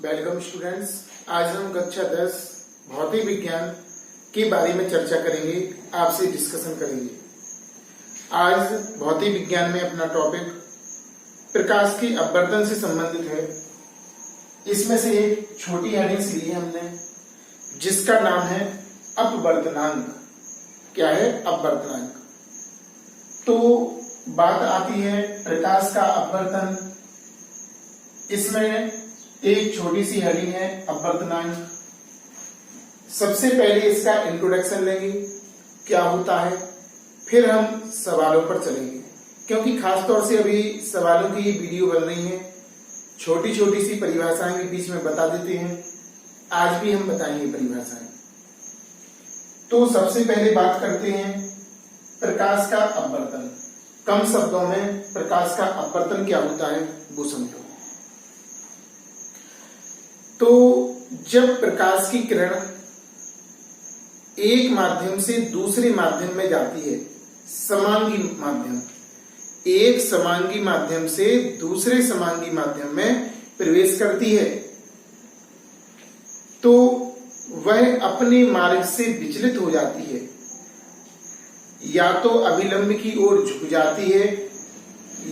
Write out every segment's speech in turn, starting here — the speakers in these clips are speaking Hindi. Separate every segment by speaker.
Speaker 1: Welcome students. आज हम कक्षा 10 भौतिक विज्ञान के बारे में चर्चा करेंगे, आपसे डिस्कशन करेंगे। आज भौतिक विज्ञान में अपना टॉपिक प्रकाश के अपवर्तन से संबंधित है। इसमें से एक छोटी हेडिंग्स ली है हमने, जिसका नाम है अपवर्तनांक। क्या है? अपवर्तनांक। तो बात आती है प्रकाश का अपवर्तन। इसमें एक छोटी सी हेडिंग है अपवर्तनांक। सबसे पहले इसका इंट्रोडक्शन लेंगे, क्या होता है, फिर हम सवालों पर चलेंगे, क्योंकि खासतौर से अभी सवालों की ये वीडियो बन रही है। छोटी छोटी सी परिभाषाएं भी बीच में बता देते हैं, आज भी हम बताएंगे परिभाषाएं। तो सबसे पहले बात करते हैं प्रकाश का अपवर्तन। कम शब्दों में प्रकाश का अपवर्तन क्या होता है वो समझो। तो जब प्रकाश की किरण एक माध्यम से दूसरे माध्यम में जाती है, समांगी माध्यम, एक समांगी माध्यम से दूसरे समांगी माध्यम में प्रवेश करती है, तो वह अपने मार्ग से विचलित हो जाती है। या तो अभिलंब की ओर झुक जाती है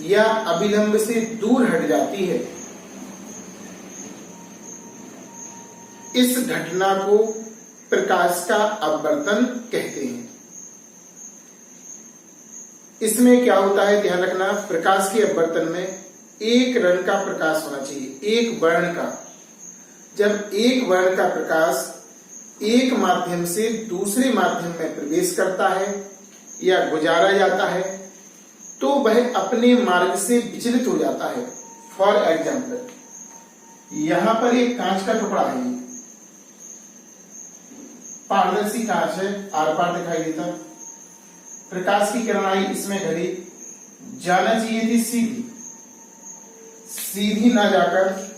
Speaker 1: या अभिलंब से दूर हट जाती है। इस घटना को प्रकाश का अपवर्तन कहते हैं। इसमें क्या होता है, ध्यान रखना, प्रकाश के अपवर्तन में एक रंग का प्रकाश होना चाहिए, एक वर्ण का। जब एक वर्ण का प्रकाश एक माध्यम से दूसरे माध्यम में प्रवेश करता है या गुजारा जाता है, तो वह अपने मार्ग से विचलित हो जाता है। फॉर एग्जाम्पल, यहां पर एक कांच का टुकड़ा है, पारदर्शी कांच है, आर पार दिखाई देता। प्रकाश की किरण आई, इसमें घड़ी, जाना चाहिए थी सीधी, सीधी ना जाकर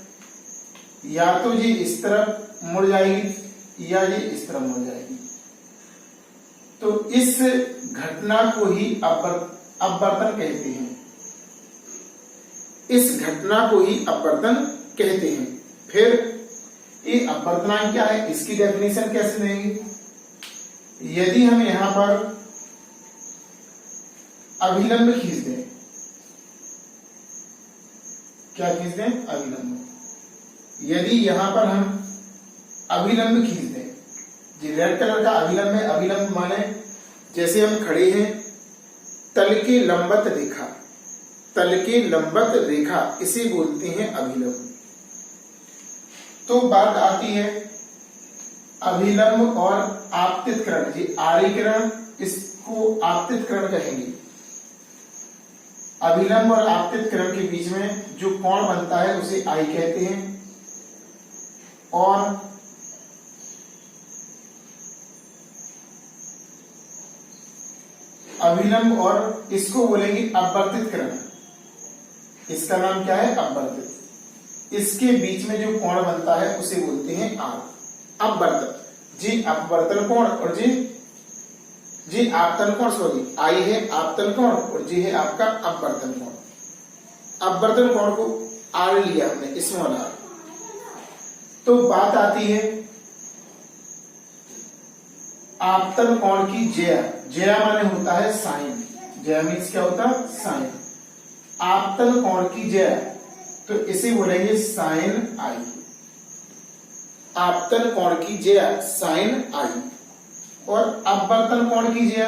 Speaker 1: या तो ये इस तरफ मुड़ जाएगी या ये इस तरफ मुड़ जाएगी। तो इस घटना को ही अपवर्तन कहते हैं। इस घटना को ही अपवर्तन कहते हैं। फिर ये अपवर्तनांक क्या है, इसकी डेफिनेशन कैसे देंगे? यदि हम यहां पर अभिलंब खींच दें, क्या खींच दें? अभिलंब। यदि यहां पर हम अभिलंब खींच दें, जी रेड कलर का अभिलंब है। अभिलंब माने जैसे हम खड़े हैं, तल के लंबवत रेखा, तल के लंबवत रेखा, इसे बोलते हैं अभिलंब। तो बात आती है अभिलंब और आपतित किरण, जी आड़ी किरण, इसको आपतित किरण कहेंगे। अभिलंब और आपतित किरण के बीच में जो कोण बनता है उसे आई कहते हैं। और अभिलंब और इसको बोलेंगे अपवर्तित किरण। इसका नाम क्या है? अपवर्तित। इसके बीच में जो कोण बनता है उसे बोलते हैं आर। अपवर्तन, जी अपवर्तन कोण, और जी आपतन कोण, सॉरी आई है आपतन कोण और जी है आपका अपवर्तन कोण। अपवर्तन कोण को आर लिया हमने, स्मॉल आर। तो बात आती है आपतन कोण की ज्या। ज्या माने होता है साइन, ज्या मीन्स क्या होता है? साइन। आपतन कोण की ज्या, तो इसे बोलेंगे साइन आई। आपतन कोण की ज्या साइन आई। और अपवर्तन कोण की ज्या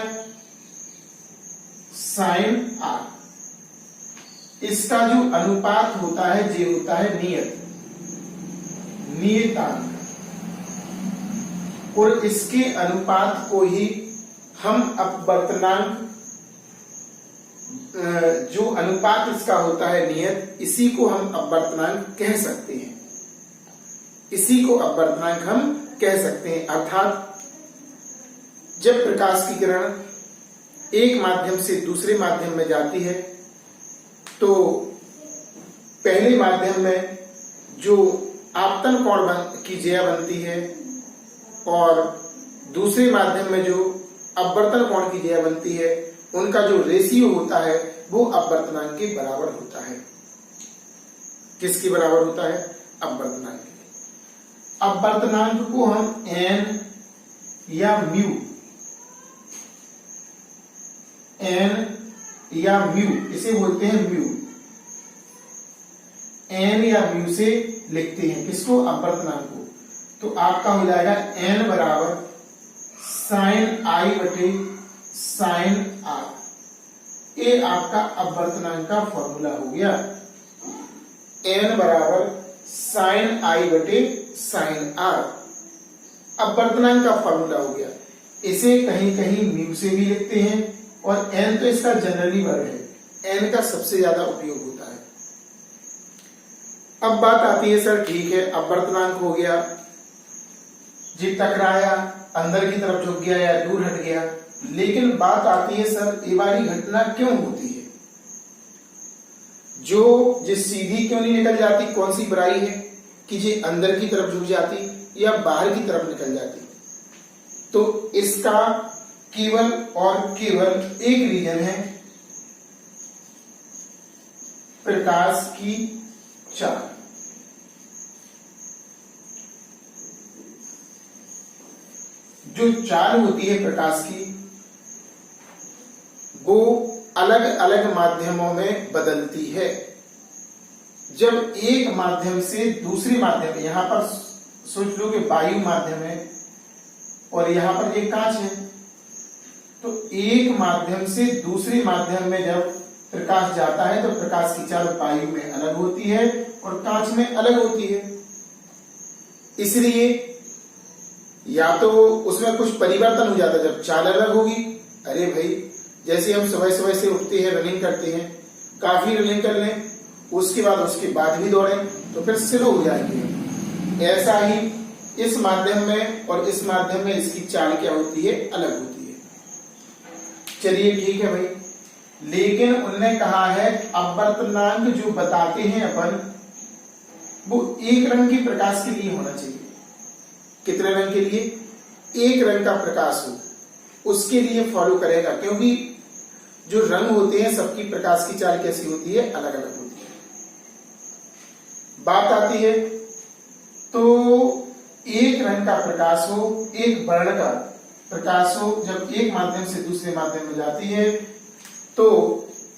Speaker 1: साइन आर। इसका जो अनुपात होता है ये होता है नियत, नियतांक। और इसके अनुपात को ही हम अपवर्तनांक, जो अनुपात इसका होता है नियत, इसी को हम अपवर्तनांक कह सकते हैं। इसी को अपवर्तनांक हम कह सकते हैं। अर्थात जब प्रकाश की किरण एक माध्यम से दूसरे माध्यम में जाती है, तो पहले माध्यम में जो आपतन कोण की ज्या बनती है और दूसरे माध्यम में जो अपवर्तन कोण की ज्या बनती है, उनका जो रेशियो होता है वो अपवर्तनांक के बराबर होता है। किसके बराबर होता है? अपवर्तनांक के। अपवर्तनांक को हम एन या म्यू, एन या म्यू, इसे बोलते हैं म्यू, एन या म्यू से लिखते हैं किसको, अपवर्तनांक को। तो आपका हो जाएगा एन बराबर साइन आई बटे साइन आर, ये आपका अपवर्तनांक का फॉर्मूला हो गया। एन बराबर साइन आई बटे साइन आर अपवर्तनांक का फॉर्मूला हो गया। इसे कहीं कहीं म्यू से भी लिखते हैं, और एन तो इसका जनरली वर्ग है, एन का सबसे ज्यादा उपयोग होता है। अब बात आती है सर ठीक है अपवर्तनांक हो गया, जी टकराया, अंदर की तरफ झुक गया या दूर हट गया, लेकिन बात आती है सर ये वाली घटना क्यों होती है, जो सीधी क्यों नहीं निकल जाती, कौन सी बुराई है कि जी अंदर की तरफ झुक जाती या बाहर की तरफ निकल जाती। तो इसका केवल और केवल एक रीजन है, प्रकाश की चाल। जो चाल होती है प्रकाश की, वो अलग अलग माध्यमों में बदलती है। जब एक माध्यम से दूसरे माध्यम, यहां पर सोच लो कि वायु माध्यम है और यहां पर एक कांच है, तो एक माध्यम से दूसरे माध्यम में जब प्रकाश जाता है तो प्रकाश की चाल वायु में अलग होती है और कांच में अलग होती है। इसलिए या तो उसमें कुछ परिवर्तन हो जाता है जब चाल अलग होगी। अरे भाई जैसे हम सुबह सुबह से उठते हैं, रनिंग करते हैं, काफी रनिंग कर लें, उसके बाद भी दौड़ें तो फिर स्लो हो जाएंगे। ऐसा ही इस माध्यम में और इस माध्यम में इसकी चाल क्या होती है, अलग होती है। चलिए ठीक है भाई, लेकिन उन्होंने कहा है अपवर्तनांक जो बताते हैं अपन, वो एक रंग की प्रकाश के लिए होना चाहिए। कितने रंग के लिए, एक रंग का प्रकाश हो उसके लिए फॉलो करेगा, क्योंकि जो रंग होते हैं सबकी प्रकाश की चाल कैसी होती है, अलग अलग होती है। बात आती है तो एक रंग का प्रकाश हो, एक वर्ण का प्रकाश हो, जब एक माध्यम से दूसरे माध्यम में जाती है तो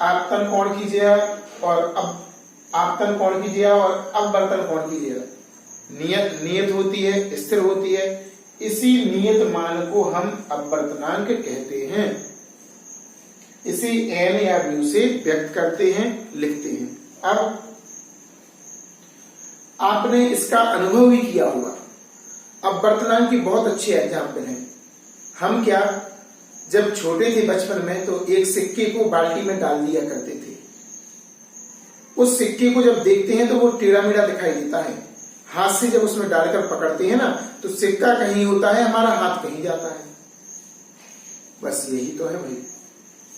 Speaker 1: आपतन कोण कीजिएगा और अब आपतन कोण कीजिएगा और अपवर्तन कोण कीजिएगा। नियत होती है, स्थिर होती है, इसी नियत मान को हम अपवर्तनांक कहते हैं। इसी एन या म्यू से व्यक्त करते हैं, लिखते हैं। अब आपने इसका अनुभव भी किया होगा। अपवर्तनांक की बहुत अच्छी एग्जाम्पल है। हम क्या जब छोटे थे बचपन में तो एक सिक्के को बाल्टी में डाल दिया करते थे। उस सिक्के को जब देखते हैं तो वो टेढ़ा मेढ़ा दिखाई देता है। हाथ से जब उसमें डालकर पकड़ते हैं ना तो सिक्का कहीं होता है, हमारा हाथ कहीं जाता है। बस यही तो है भाई,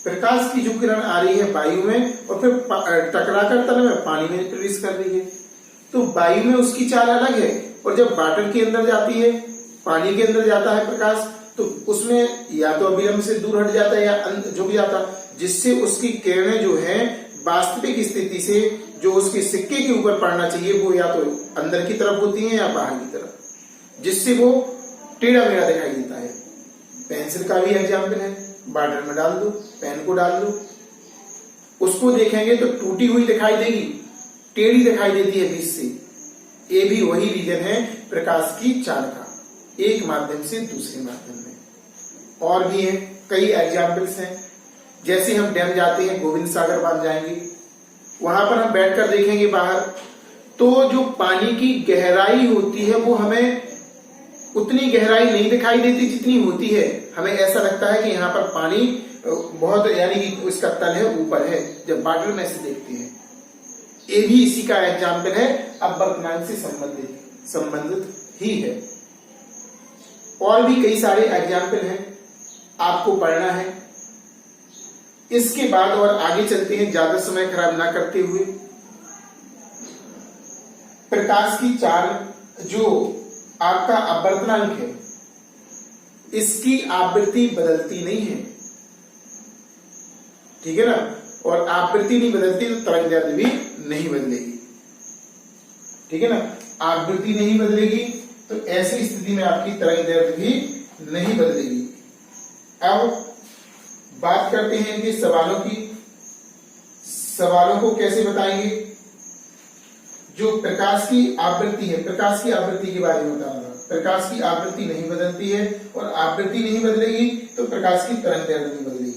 Speaker 1: प्रकाश की जो किरण आ रही है वायु में और फिर टकराकर तल में पानी में प्रवेश कर रही है, तो वायु में उसकी चाल अलग है, और जब वाटर के अंदर जाती है, पानी के अंदर जाता है प्रकाश, तो उसमें या तो अविलंब से दूर हट जाता है या झुक जाता, जिससे उसकी किरणें जो है वास्तविक स्थिति से जो उसके सिक्के के ऊपर पड़ना चाहिए वो या तो अंदर की तरफ होती है या बाहर की तरफ, जिससे वो टेढ़ा मेढ़ा दिखाई देता है। पेंसिल का भी एग्जाम्पल है, वाटर में डाल दो, पेन को डाल दो, उसको देखेंगे तो टूटी हुई दिखाई देगी, टेढ़ी दिखाई देती है बीच से। ये भी वही रीजन है प्रकाश की चाल का, एक माध्यम से दूसरे माध्यम में। और भी है, कई एग्जाम्पल्स हैं। जैसे हम डैम जाते हैं, गोविंद सागर बांध जाएंगे, वहां पर हम बैठकर देखेंगे बाहर, तो जो पानी की गहराई होती है वो हमें उतनी गहराई नहीं दिखाई देती जितनी होती है। हमें ऐसा लगता है कि यहाँ पर पानी बहुत, यानी कि उसका तल है, ऊपर है, जब वाटर में से देखते हैं। ये भी इसी का एग्जाम्पल है, अपवर्तनांक से संबंधित ही है। और भी कई सारे एग्जाम्पल हैं, आपको पढ़ना है। इसके बाद और आगे चलते हैं, ज्यादा समय खराब ना करते हुए। प्रकाश की चाल जो आपका अपवर्तनांक है, इसकी आवृत्ति बदलती नहीं है, ठीक है ना, और आवृत्ति नहीं बदलती तो तरंगदैर्ध्य भी नहीं बदलेगी, ठीक है ना। आवृत्ति नहीं बदलेगी, तो ऐसी स्थिति में आपकी तरंग दैर्ध्य भी नहीं बदलेगी। अब बात करते हैं इनके सवालों की। सवालों को कैसे बताएंगे? जो प्रकाश की आवृत्ति है, प्रकाश की आवृत्ति के बारे में बताऊंगा। प्रकाश की आवृत्ति नहीं बदलती है, और आवृत्ति नहीं बदलेगी तो प्रकाश की तरंग दैर्ध्य नहीं बदलेगी,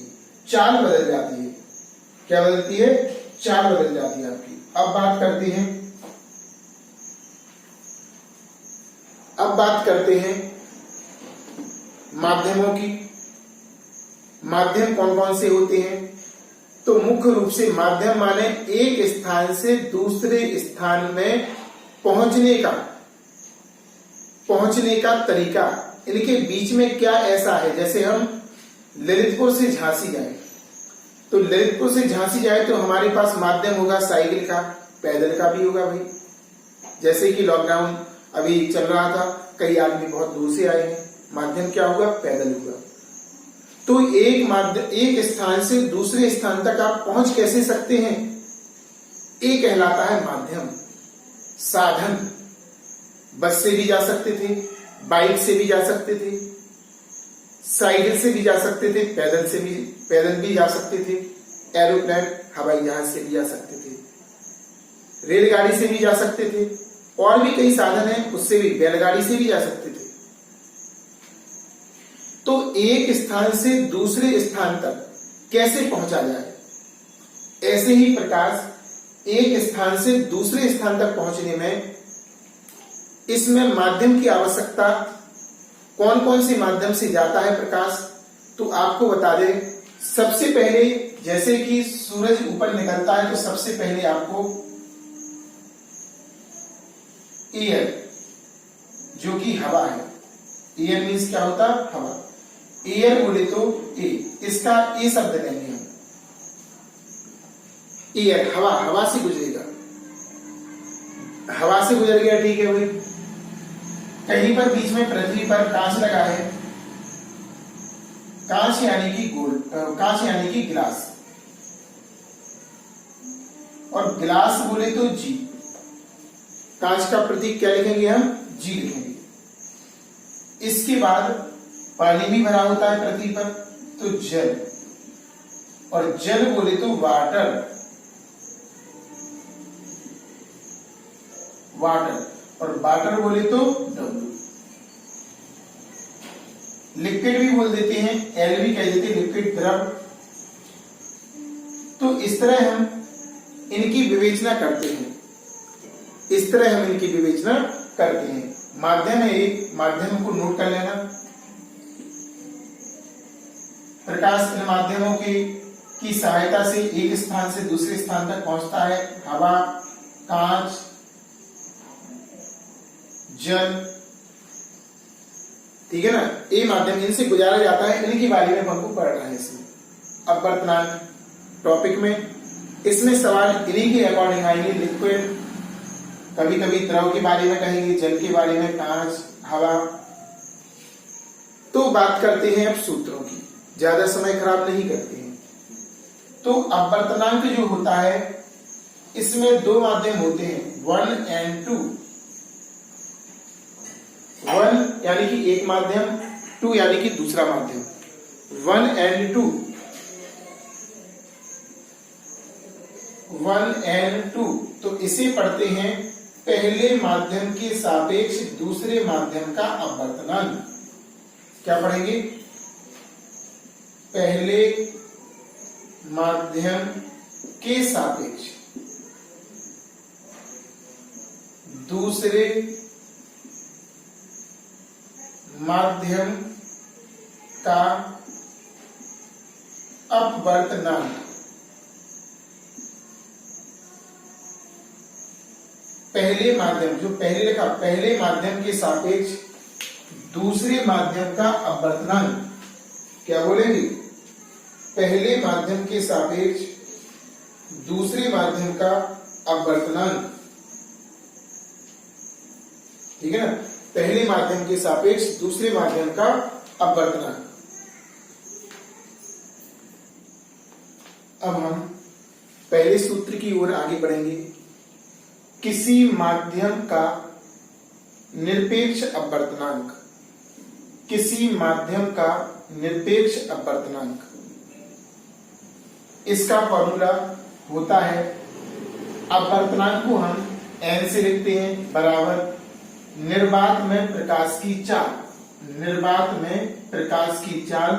Speaker 1: चाल बदल जाती है। क्या बदलती है? चाल बदल जाती है आपकी। अब बात करते हैं माध्यमों की। माध्यम कौन कौन से होते हैं? तो मुख्य रूप से माध्यम माने एक स्थान से दूसरे स्थान में पहुंचने का तरीका। इनके बीच में क्या ऐसा है? जैसे हम ललितपुर से झांसी जाए, तो ललितपुर से झांसी जाए तो हमारे पास माध्यम होगा साइकिल का, पैदल का भी होगा भाई। जैसे कि लॉकडाउन अभी चल रहा था, कई आदमी बहुत दूर से आए हैं, माध्यम क्या होगा? पैदल होगा। तो एक स्थान से दूसरे स्थान तक आप पहुंच कैसे सकते हैं? ये कहलाता है माध्यम। साधन, बस से भी जा सकते थे, बाइक से भी जा सकते थे, साइकिल से भी जा सकते थे, पैदल भी जा सकते थे, एरोप्लेन हवाई जहाज से भी जा सकते थे, रेलगाड़ी से भी जा सकते थे, और भी कई साधन हैं, उससे भी, बैलगाड़ी से भी जा सकते थे। तो एक स्थान से दूसरे स्थान तक कैसे पहुंचा जाए? ऐसे ही प्रकाश एक स्थान से दूसरे स्थान तक पहुंचने में इसमें माध्यम की आवश्यकता, कौन कौन से माध्यम से जाता है प्रकाश, तो आपको बता दें। सबसे पहले जैसे कि सूरज ऊपर निकलता है तो सबसे पहले आपको एयर, जो कि हवा है, एयर मीन्स क्या होता है? हवा। एयर बोले तो ए, इसका ए शब्द लेंगे हम। एयर हवा, हवा से गुजरेगा, हवा से गुजर गया, ठीक है भाई। कहीं पर बीच में पृथ्वी पर कांच लगा है, कांच यानी कि गोल्ड, कांच यानी कि गिलास, और गिलास बोले तो जी। कांच का प्रतीक क्या लिखेंगे हम? जी लिखेंगे। इसके बाद पानी भी भरा होता है पृथ्वी पर, तो जल, और जल बोले तो वाटर, और वाटर बोले तो डब्ल्यू। लिक्विड भी बोल देते हैं, एल भी कह देते हैं, लिक्विड, द्रव। तो इस तरह हम इनकी विवेचना करते हैं, माध्यम है एक, माध्यम को नोट कर लेना। प्रकाश इन माध्यमों की सहायता से एक स्थान से दूसरे स्थान तक पहुंचता है। हवा, कांच, जल, ठीक है ना, ये माध्यम, इनसे गुजारा जाता है। इनके बारे में हमको पढ़ रहा है इसमें। अब वर्तमान टॉपिक में इसमें सवाल इन्हीं के अकॉर्डिंग आएंगे। लिक्विड, कभी कभी द्रव के बारे में कहेंगे, जल के बारे में, कांच, हवा। तो बात करते हैं अब सूत्रों की, ज्यादा समय खराब नहीं करते हैं। तो अपवर्तनांक जो होता है, इसमें दो माध्यम होते हैं, 1 and 2। 1 यानी कि एक माध्यम, 2 यानी कि दूसरा माध्यम। 1 and 2, 1 and 2। तो इसे पढ़ते हैं पहले माध्यम के सापेक्ष दूसरे माध्यम का अपवर्तनांक। क्या पढ़ेंगे? पहले माध्यम के सापेक्ष दूसरे माध्यम का अपवर्तनांक। पहले माध्यम, जो पहले लिखा, पहले माध्यम के सापेक्ष दूसरे माध्यम का अपवर्तनांक। क्या बोलेंगे? पहले माध्यम के सापेक्ष दूसरे माध्यम का अपवर्तनांक, ठीक है ना, पहले माध्यम के सापेक्ष दूसरे माध्यम का अपवर्तनांक। अब हम पहले सूत्र की ओर आगे बढ़ेंगे। किसी माध्यम का निरपेक्ष अपवर्तनांक, किसी माध्यम का निरपेक्ष अपवर्तनांक, इसका फॉर्मूला होता है, अपवर्तनांक को हम n से लिखते हैं बराबर निर्वात में प्रकाश की चाल, निर्वात में प्रकाश की चाल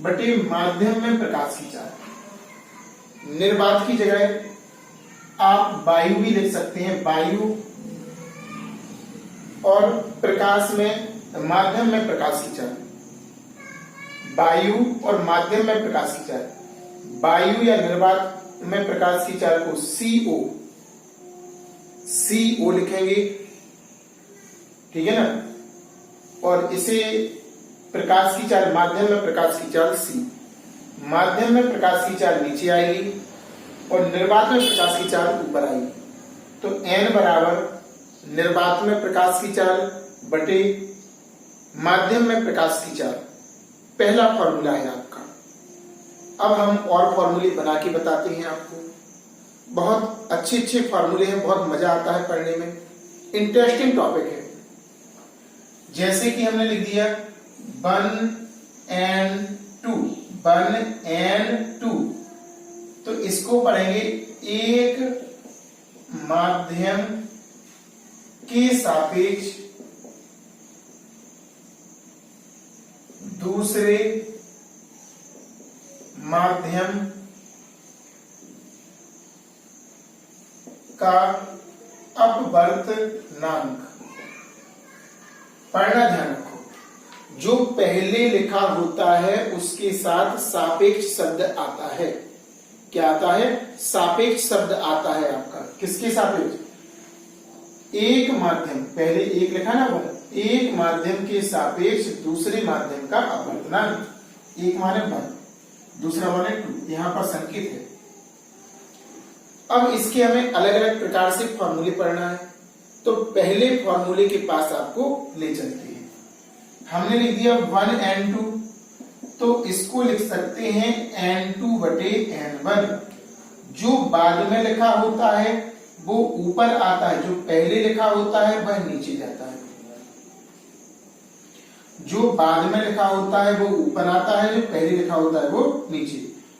Speaker 1: बटे माध्यम में प्रकाश की चाल। निर्वात की जगह आप वायु भी लिख सकते हैं, वायु, और प्रकाश में माध्यम में प्रकाश की चाल, वायु और माध्यम में प्रकाश की चाल, वायु या निर्वात में प्रकाश की चाल को CO लिखेंगे, ठीक है ना, और इसे प्रकाश की चाल, माध्यम में प्रकाश की चाल C, माध्यम में प्रकाश की चाल नीचे आएगी और निर्वात में प्रकाश की चाल ऊपर आएगी। तो n बराबर निर्वात में प्रकाश की चाल बटे माध्यम में प्रकाश की चाल, पहला फॉर्मूला है आपका। अब हम और फॉर्मूले बना के बताते हैं आपको। बहुत अच्छे अच्छे फॉर्मूले हैं, बहुत मजा आता है पढ़ने में, इंटरेस्टिंग टॉपिक है। जैसे कि हमने लिख दिया 1n2, तो इसको पढ़ेंगे एक माध्यम के सापेक्ष दूसरे माध्यम का अपवर्तनांक। पढ़ना ध्यान रखो, जो पहले लिखा होता है उसके साथ सापेक्ष शब्द आता है। क्या आता है? सापेक्ष शब्द आता है आपका। किसके सापेक्ष? एक माध्यम, पहले एक लिखा ना वो, एक माध्यम के सापेक्ष दूसरे माध्यम का अपवर्तनांक। एक माने 1, दूसरा माने 2, यहां पर संकेत है। अब इसके हमें अलग अलग प्रकार से फॉर्मूले पढ़ना है, तो पहले फॉर्मूले के पास आपको ले चलते हैं। हमने लिख दिया 1n2, तो इसको लिख सकते हैं n2 बटे n1। जो बाद में लिखा होता है वो ऊपर आता है, जो पहले लिखा होता है वह नीचे जाता है। जो बाद में लिखा होता है वो ऊपर आता है, जो पहले लिखा होता है वो नीचे।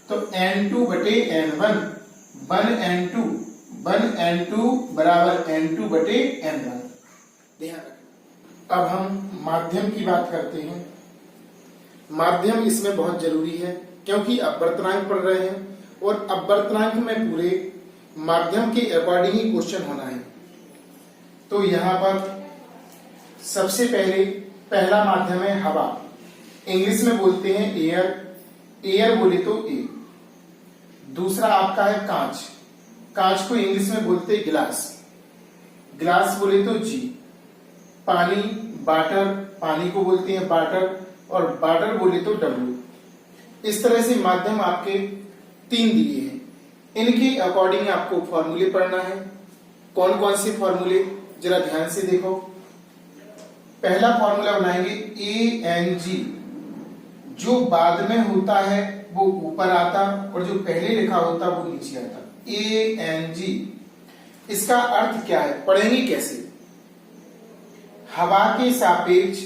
Speaker 1: तो n2 बटे n1, 1n2 बराबर n2 बटे n1। ध्यान रखें। अब हम माध्यम की बात करते हैं। माध्यम इसमें बहुत जरूरी है, क्योंकि अपवर्तनांक पढ़ रहे हैं और अपवर्तनांक में पूरे माध्यम के अकॉर्डिंग ही क्वेश्चन होना है। तो यहां पर सबसे पहला माध्यम है हवा, इंग्लिश में बोलते हैं एयर, एयर बोले तो ए। दूसरा आपका है कांच, कांच को इंग्लिश में बोलते हैं गिलास, गिलास बोले तो जी। पानी, वाटर, पानी को बोलते हैं वाटर, और वाटर बोले तो डब्ल्यू। इस तरह से माध्यम आपके 3 दिए हैं, इनके अकॉर्डिंग आपको फॉर्मूले पढ़ना है। कौन कौन से फॉर्मूले, जरा ध्यान से देखो। पहला फॉर्मूला बनाएंगे ANG, जो बाद में होता है वो ऊपर आता और जो पहले लिखा होता वो नीचे आता। ANG, इसका अर्थ क्या है, पढ़ेंगे कैसे? हवा के सापेक्ष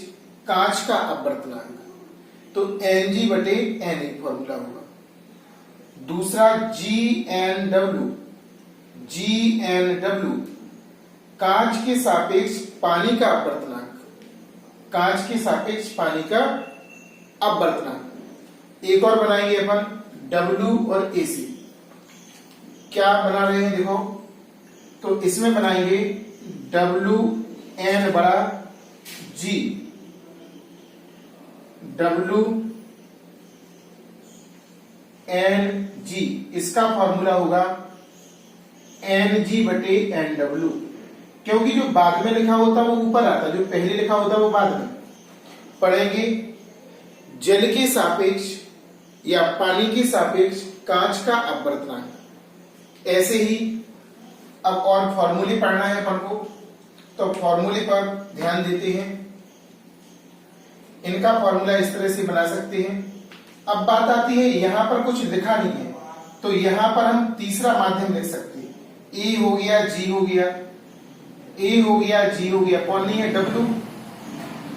Speaker 1: कांच का अपवर्तनांक, तो Ng बटे Na फॉर्मूला होगा। दूसरा GNW, कांच के सापेक्ष पानी का अपवर्तनांक, कांच के सापेक्ष पानी का अपवर्तनांक। एक और बनाएंगे अपन W और AC। क्या बना रहे हैं देखो, तो इसमें बनाएंगे WN बड़ा G, WNG, इसका फॉर्मूला होगा NG बटे NW, क्योंकि जो बाद में लिखा होता वो ऊपर आता, जो पहले लिखा होता वो बाद में। पढ़ेंगे जल के सापेक्ष या पानी के सापेक्ष कांच का अपवर्तनांक। ऐसे ही अब और फॉर्मूले पढ़ना है अपन को, तो फॉर्मूले पर ध्यान देते हैं। इनका फॉर्मूला इस तरह से बना सकते हैं। अब बात आती है, यहां पर कुछ लिखा नहीं है, तो यहां पर हम तीसरा माध्यम लिख सकते हैं। E हो गया, G हो गया, ए हो गया, जी हो गया, कौन नहीं है, डब्ल्यू।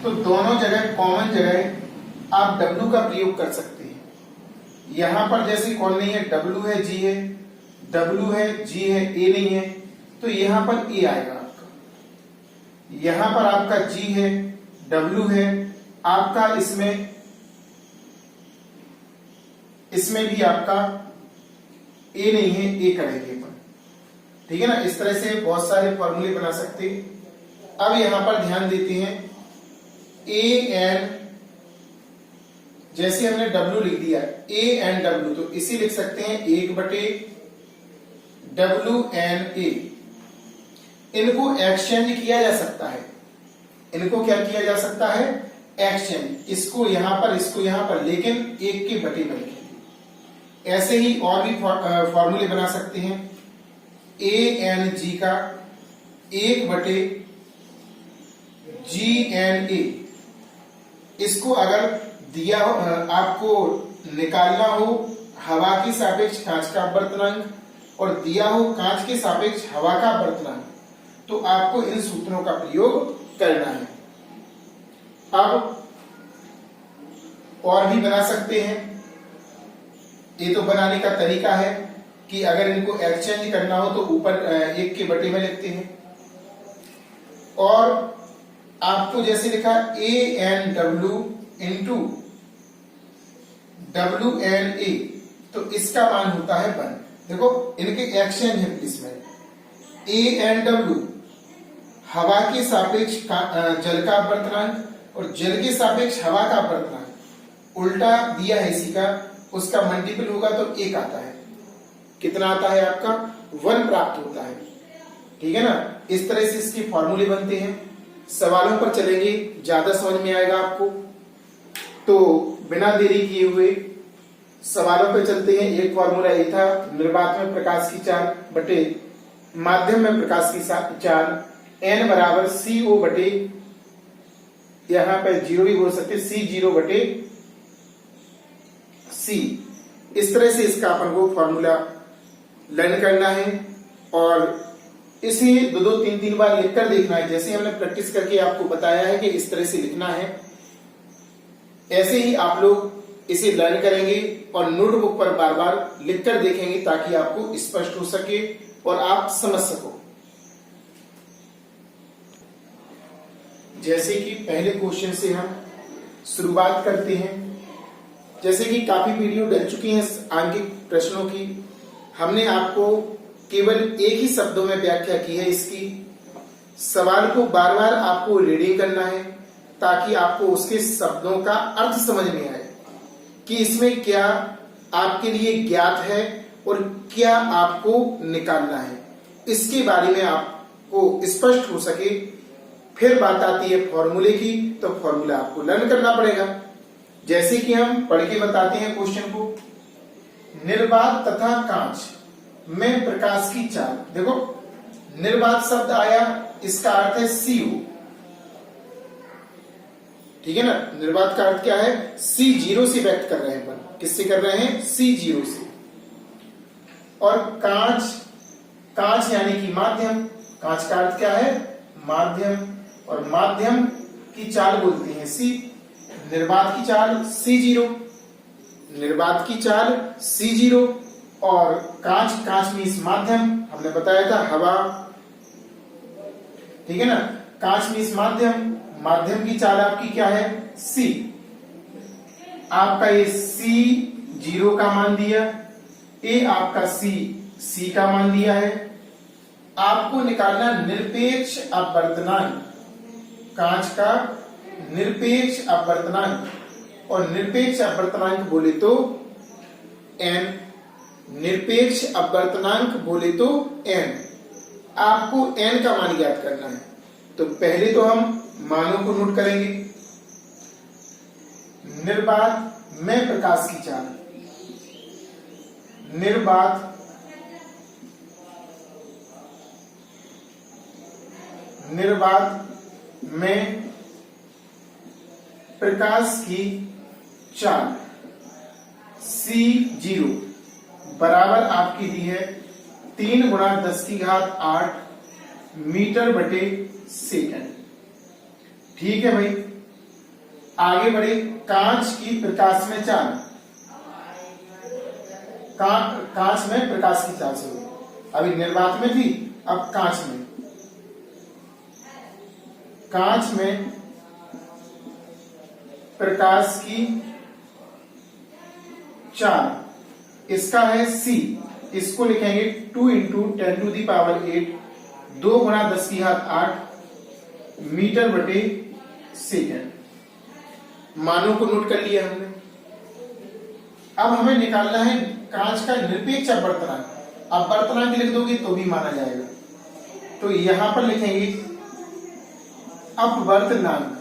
Speaker 1: तो दोनों जगह कॉमन जगह आप डब्ल्यू का प्रयोग कर सकते हैं। यहां पर जैसे कौन नहीं है, डब्ल्यू है, जी है, डब्ल्यू है, जी है, ए नहीं है, तो यहां पर ए आएगा आपका। यहां पर आपका जी है, डब्ल्यू है आपका, इसमें भी आपका ए नहीं है, ए करेंगे अपन, ठीक है ना। इस तरह से बहुत सारे फॉर्मूले बना सकते हैं। अब यहां पर ध्यान देते हैं, ए एन, जैसे हमने डब्ल्यू लिख दिया, ए एन डब्ल्यू, तो इसी लिख सकते हैं 1/डब्ल्यू एन ए। इनको एक्सचेंज किया जा सकता है, इनको क्या किया जा सकता है, एक्सचेंज, इसको यहां पर, इसको यहां पर, लेकिन 1 के बटे में लिखेंगे। ऐसे ही और भी फॉर्मूले बना सकते हैं, ए एन जी का 1/जी एन ए। इसको अगर दिया हो, आपको निकालना हो हवा के सापेक्ष कांच का अपवर्तनांक और दिया हो कांच के सापेक्ष हवा का अपवर्तनांक, तो आपको इन सूत्रों का प्रयोग करना है। अब और भी बना सकते हैं, ये तो बनाने का तरीका है कि अगर इनको एक्सचेंज करना हो तो ऊपर 1 के बटे में लिखते हैं। और आपको जैसे लिखा A N W into W N A, तो इसका मान होता है 1। देखो इनके एक्सचेंज है इसमें, ए एन डब्ल्यू हवा के सापेक्ष जल का अपवर्तनांक और जल के सापेक्ष हवा का अपवर्तनांक उल्टा दिया है इसी का, उसका मल्टीपल होगा तो 1 आता है। कितना आता है आपका, 1 प्राप्त होता है, ठीक है ना। इस तरह से इसके फॉर्मूले बनते हैं। सवालों पर चलेंगे, ज्यादा समझ में आएगा आपको। तो बिना देरी किए हुए सवालों पर चलते हैं। एक फॉर्मूला ये था, निर्वात में प्रकाश की चाल बटे माध्यम में प्रकाश की चाल, n बराबर CO बटे, यहां पर 0 भी बोल सकते, C0 बटे C। इस तरह से इसका अपन को फॉर्मूला लर्न करना है और इसे 2-2, 3-3 बार लिखकर देखना है। जैसे हमने प्रैक्टिस करके आपको बताया है कि इस तरह से लिखना है, ऐसे ही आप लोग इसे लर्न करेंगे और नोटबुक पर बार बार लिखकर देखेंगे ताकि आपको स्पष्ट हो सके और आप समझ सको। जैसे कि पहले क्वेश्चन से हम शुरुआत करते हैं। जैसे कि काफी वीडियो डल चुकी हैं आंकिक प्रश्नों की, हमने आपको केवल एक ही शब्दों में व्याख्या की है इसकी। सवाल को बार बार आपको रीडिंग करना है ताकि आपको उसके शब्दों का अर्थ समझ में आए कि इसमें क्या आपके लिए ज्ञात है और क्या आपको निकालना है, इसके बारे में आपको स्पष्ट हो सके। फिर बात आती है फॉर्मूले की, तो फॉर्मूला आपको लर्न करना पड़ेगा। जैसे कि हम पढ़ के बताते हैं क्वेश्चन को, निर्वात तथा कांच में प्रकाश की चाल। देखो निर्वात शब्द आया, इसका अर्थ है CO, ठीक है ना। निर्वात का अर्थ क्या है, C0 से व्यक्त कर रहे हैं अपन। किससे कर रहे हैं, C0 से। और कांच, कांच यानी कि माध्यम, कांच का अर्थ क्या है, माध्यम, और माध्यम की चाल बोलते हैं C। निर्वात की चाल C0, निर्वात की चाल C0 और कांच, कांच मीन्स माध्यम, हमने बताया था हवा, ठीक है ना। कांच मीन्स माध्यम, माध्यम की चाल आपकी क्या है, C। आपका ये C0 का मान दिया, ए आपका C का मान दिया है। आपको निकालना निरपेक्ष अपवर्तनांक, कांच का निरपेक्ष अपवर्तनांक, और निरपेक्ष अपवर्तनांक बोले तो n, निरपेक्ष अपवर्तनांक बोले तो n। आपको n का मान ज्ञात करना है, तो पहले तो हम मानों को नोट करेंगे। निर्वात में प्रकाश की चाल, निर्वात में प्रकाश की चाल C0 बराबर आपकी दी है 3 × 10⁸ मीटर बटे सेकंड। ठीक है भाई, आगे बढ़े। कांच की प्रकाश में चाल, कांच में प्रकाश की चाल से, अभी निर्वात में थी, अब कांच में। कांच में प्रकाश की चाल, इसका है c, इसको लिखेंगे 2 इंटू 10⁸, 2 गुणा 10⁸ मीटर बटे सेकंड। मानों को नोट कर लिया हमने। अब हमें निकालना है कांच का निरपेक्ष अपवर्तनांक। अपवर्तनांक लिख दोगे तो भी माना जाएगा, तो यहां पर लिखेंगे अपवर्तनांक,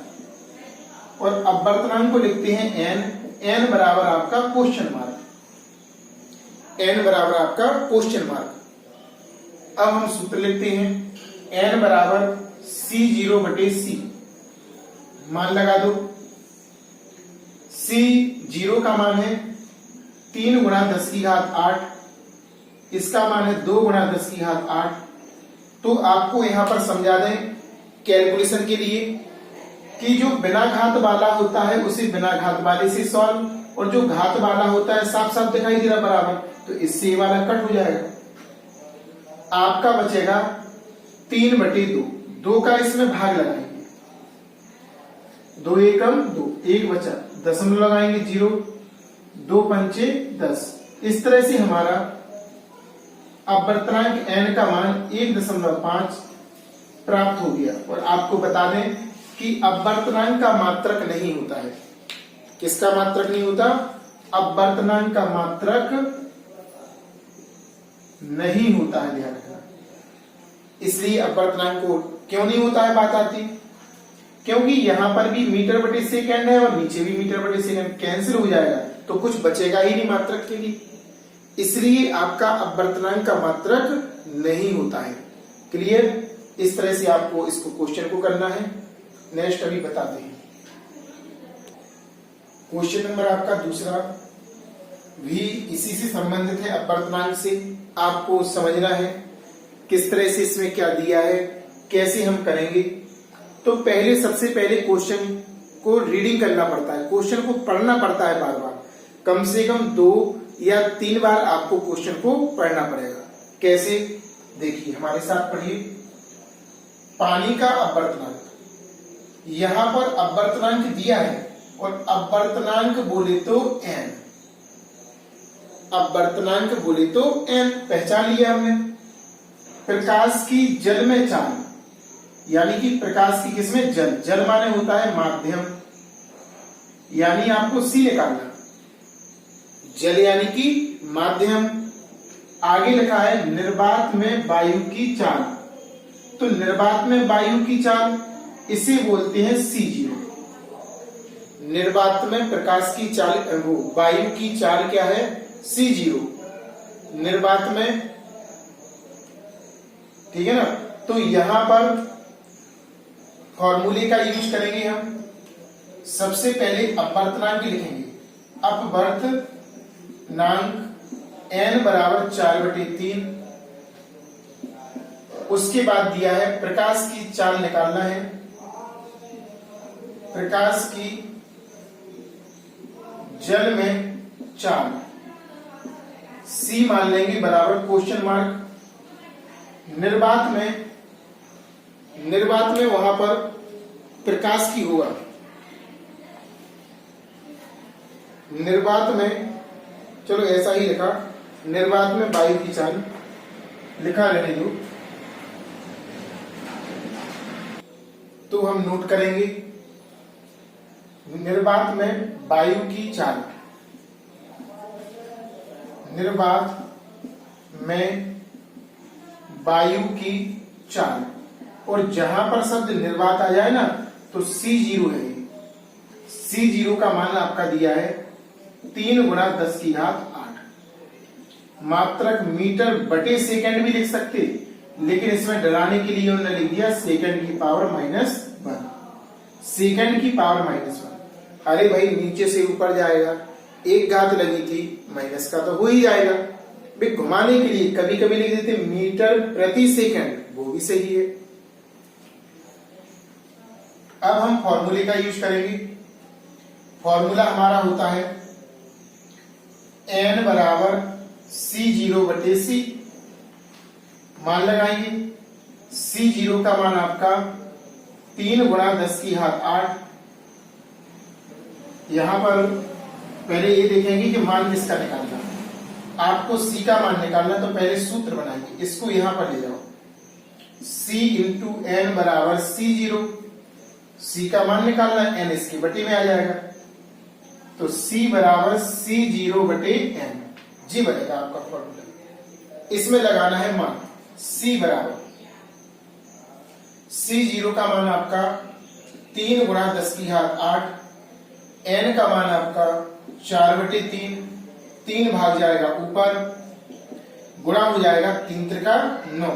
Speaker 1: और अपवर्तनांक को लिखते हैं n। n बराबर आपका क्वेश्चन मार्क, n बराबर आपका क्वेश्चन मार्क। अब हम सूत्र लिखते हैं n बराबर C0 बटे c। मान लगा दो। C0 का मान है 3 गुणा 10⁸, इसका मान है 2 गुणा 10⁸। तो आपको यहां पर समझा दें कैलकुलेशन के लिए कि जो बिना घात वाला होता है उसे बिना घात वाले से सॉल्व, और जो घात वाला होता है साफ साफ दिखाई दे रहा बराबर, तो इससे ये वाला कट हो जाएगा। आपका बचेगा 3 बटे 2, 2 का इसमें भाग लगाएंगे, 2 एकम 2, 1 बचा, दशमलव लगाएंगे 0, 2 पंचे 10। इस तरह से हमारा अपवर्तनांक n का मान 1.5 प्राप्त हो गया। और आपको बता दें कि अपवर्तनांक का मात्रक नहीं होता है। किसका मात्रक नहीं होता? अपवर्तनांक का मात्रक नहीं होता है, ध्यान रखना। इसलिए अपवर्तनांक को क्यों नहीं होता है बात आती, क्योंकि यहां पर भी मीटर बटे सेकंड है और नीचे भी मीटर बटे सेकंड, कैंसिल हो जाएगा तो कुछ बचेगा ही नहीं मात्रक के लिए। इसलिए आपका अपवर्तनांक का मात्रक नहीं होता है। क्लियर? इस तरह से आपको इसको क्वेश्चन को करना है। नेक्स्ट अभी बताते हैं। क्वेश्चन नंबर आपका दूसरा भी इसी से संबंधित है, अपवर्तनांक से। आपको समझना है किस तरह से इसमें क्या दिया है, कैसे हम करेंगे। तो पहले सबसे पहले क्वेश्चन को रीडिंग करना पड़ता है, क्वेश्चन को पढ़ना पड़ता है बार बार, कम से कम 2 या 3 बार आपको क्वेश्चन को पढ़ना पड़ेगा। कैसे? देखिए हमारे साथ पढ़िए। पानी का अपवर्तनांक, यहां पर अपवर्तनांक दिया है और अपवर्तनांक बोले तो n, अपवर्तनांक बोले तो n पहचान लिया हमने। प्रकाश की जल में चाल, यानी कि प्रकाश की किसमें? जल। जल माने होता है माध्यम, यानी आपको C निकालना। जल यानी कि माध्यम। आगे लिखा है निर्वात में वायु की चाल, तो निर्वात में वायु की चाल इसे बोलते हैं C0। निर्वात में प्रकाश की चाल, वो वायु की चाल क्या है? C0 निर्वात में, ठीक है ना। तो यहां पर फॉर्मूले का यूज करेंगे हम। सबसे पहले अपवर्तनांक लिखेंगे, अपवर्तनांक n बराबर 4/3। उसके बाद दिया है प्रकाश की चाल निकालना है, प्रकाश की जल में चाल C मान लेंगे बराबर क्वेश्चन मार्क। निर्वात में वहां पर प्रकाश की होगा, निर्वात में, चलो ऐसा ही लिखा, निर्वात में वायु की चाल लिखा रहने दो। तो हम नोट करेंगे निर्वात में वायु की चाल, निर्वात में वायु की चाल, और जहां पर शब्द निर्वात आ जाए ना तो C0 है। C0 का मान आपका दिया है 3 गुणा 10⁸। मात्रक मीटर बटे सेकंड भी लिख सकते, लेकिन इसमें डराने के लिए उन्होंने लिख दिया सेकंड की पावर -1, सेकंड की पावर -1। अरे भाई नीचे से ऊपर जाएगा, एक घात लगी थी, माइनस का तो हो ही जाएगा। भाई घुमाने के लिए कभी कभी लिख देते मीटर प्रति सेकंड, वो भी सही है। अब हम फॉर्मूले का यूज करेंगे। फॉर्मूला हमारा होता है n बराबर C0 बटे C। मान लगाएंगे C0 का मान आपका 3 गुणा 10 की घात 8। यहां पर पहले ये देखेंगे कि मान किसका निकालना। आपको C का मान निकालना तो पहले सूत्र बनाएंगे, इसको यहां पर ले जाओ। C इंटू n बराबर C0। C का मान निकालना, n इसकी बटे में आ जाएगा, तो C बराबर C0 बटे n जी बनेगा आपका फॉर्मूला। इसमें लगाना है मान C बराबर C0 का मान आपका 3 गुणा 10 की घात 8, n का मान आपका 4 बटे 3 भाग जाएगा ऊपर, गुणा हो जाएगा 3 त्रिका 9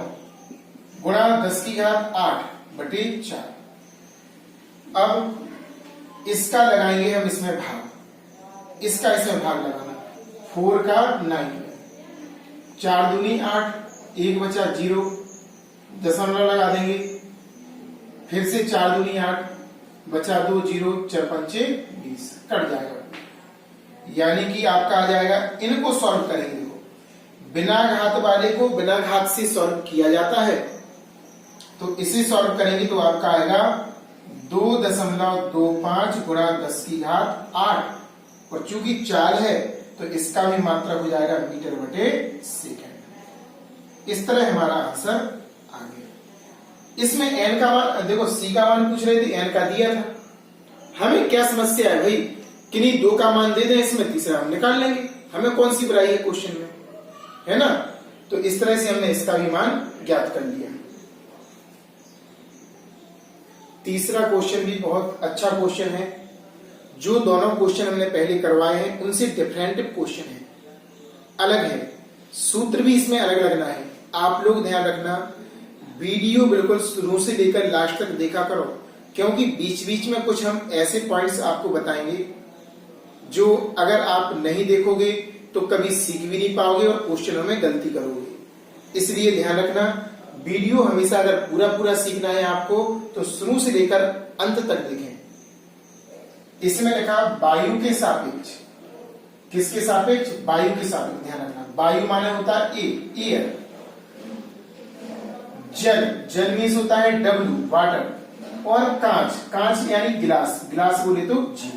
Speaker 1: गुणा 10 की घात 8 बटे 4। अब इसका लगाएंगे हम इसमें भाग, इसका इसमें भाग लगाना। 4 का 9, 4 दूनी 8, 1 बचा 0, दशमलव लगा देंगे। फिर से 4 दूनी 8, बचा 2 0, 4 पंचे 20, कट जाएगा। यानी कि आपका आ जाएगा, इनको सॉल्व करेंगे। बिना घात वाले को बिना घात से सॉल्व किया जाता है, तो इसे सॉल्व करेंगे तो आपका आएगा 2.25 गुणा 10 की घात 8, और चूंकि 4 है तो इसका भी मात्रक हो जाएगा मीटर बटे सेकंड। इस तरह हमारा आंसर आ गया। इसमें n का मान देखो, C का मान पूछ रहे थे, n का दिया था। हमें क्या समस्या है भाई, किन्हीं 2 का मान दे दें, इसमें तीसरा हम निकाल लेंगे, हमें कौन सी बुराई है क्वेश्चन में, है ना। तो इस तरह से हमने इसका भी मान ज्ञात कर लिया। तीसरा क्वेश्चन भी बहुत अच्छा क्वेश्चन है। जो दोनों क्वेश्चन हमने पहले करवाए हैं उनसे डिफरेंट क्वेश्चन है, अलग है, सूत्र भी इसमें अलग लगना है। आप लोग ध्यान रखना, वीडियो बिल्कुल शुरू से लेकर लास्ट तक देखा करो, क्योंकि बीच बीच में कुछ हम ऐसे पॉइंट्स आपको बताएंगे जो अगर आप नहीं देखोगे तो कभी सीख भी नहीं पाओगे और क्वेश्चनों में गलती करोगे। इसलिए ध्यान रखना, वीडियो हमेशा अगर पूरा पूरा सीखना है आपको तो शुरू से लेकर अंत तक देखें। इसमें लिखा वायु के सापेक्ष, किसके सापेक्ष, वायु के सापेक्ष। ध्यान रखना, वायु माने होता है एयर, जल, जल मीन्स होता है W वाटर, और कांच, कांच यानी गिलास, गिलास बोले तो G